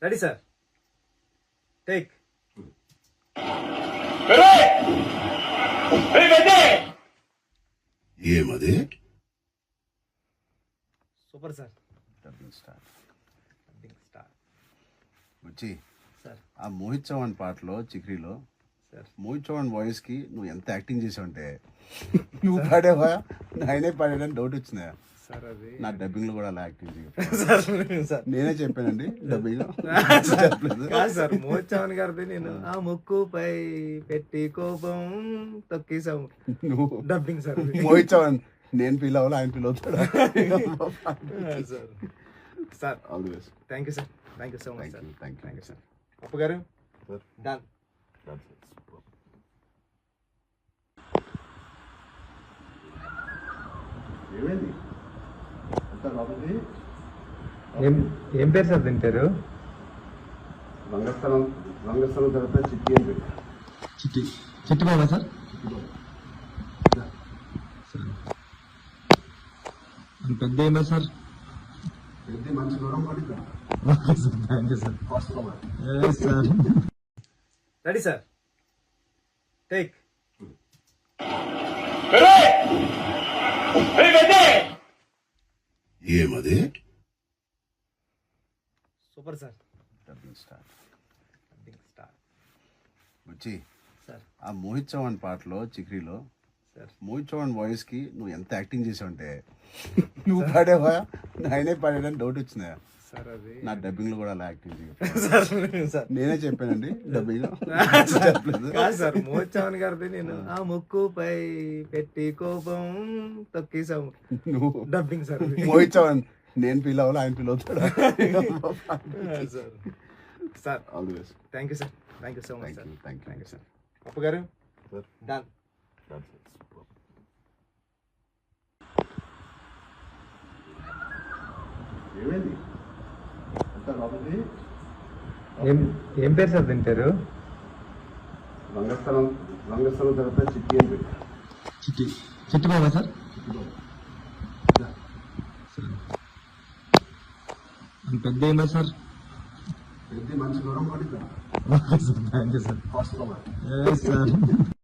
Ready sir take ఏమది super sir. Dubbing star వచ్చి sir ఆ మోహిత్ చౌహాన్ పాటలో చిక్రీలో సార్ మోహిత్ చౌహాన్ వాయిస్ కి నువ్వు ఎంత యాక్టింగ్ చేసావంటే నువ్వు పాడేవా ఆయనే పాడాడని డౌట్ వచ్చిందా సార్ అది నా డబ్బింగ్ లో కూడా అలా యాక్టింగ్ చేయ సార్ నేనే చెప్పానండి డబ్బింగ్ కాదు సార్ మోహిత్ చౌహాన్ గారిది నేను ఆ ముక్కుపై పెట్టి కోపం తొక్కేసాము నువ్వు డబ్బింగ్ సార్ మోహిత్ చౌహాన్ నేను ఫీల్ అవ్వాలి ఆయన ఫీల్ అవుతాడా sir sir all the best thank you sir thank you so much sir thank you sir అప్పు గారు సార్ డన్ ఏమైంది అంత లోపలికి ఏం పేరు సార్ తింటారు రంగస్థలం తర్వాత చిట్టి అని పెట్టా చిట్టి చిట్టి బాబా సార్ అది పెద్ద ఏమో సార్ పెద్ద మంచి దూరం పడిద్దా thank you sir sir ready sir take ఏమది సూపర్ సార్. డబ్బింగ్ స్టార్ వచ్చి సార్ ఆ మోహిత్ చౌహాన్ పాటలో చిక్రీలో సార్ మోహిత్ చౌహాన్ వాయిస్ కి నువ్వు ఎంత యాక్టింగ్ చేసావంటే నువ్వు పాడేవా ఆయనే పాడాడని డౌట్ వచ్చిందా సార్ అది నా డబ్బింగ్ లో కూడా అలా యాక్టింగ్ చేయ సార్ నేనే చెప్పానండి డబ్బింగ్ కాదు సార్ మోహిత్ చౌహాన్ గారిది నేను ఆ ముక్కుపై పెట్టి కోపం తొక్కేసాము నువ్వు డబ్బింగ్ సార్ మోహిత్ చౌహాన్ నేను ఫీల్ అవ్వాలి ఆయన ఫీల్ అవుతాడా sir sir all the best thank you sir thank you so much sir thank you sir అప్పు గారు సార్ డన్ ఏమైంది అంత లోపలికి ఏం పేరు సార్ తింటారు రంగస్థలం తర్వాత చిట్టి అని పెట్టా చిట్టి చిట్టి బాబా సార్ అది పెద్ద ఏమో సార్ పెద్ద మంచి దూరం పడిద్దా థ్యాంక్ యూ సార్ సార్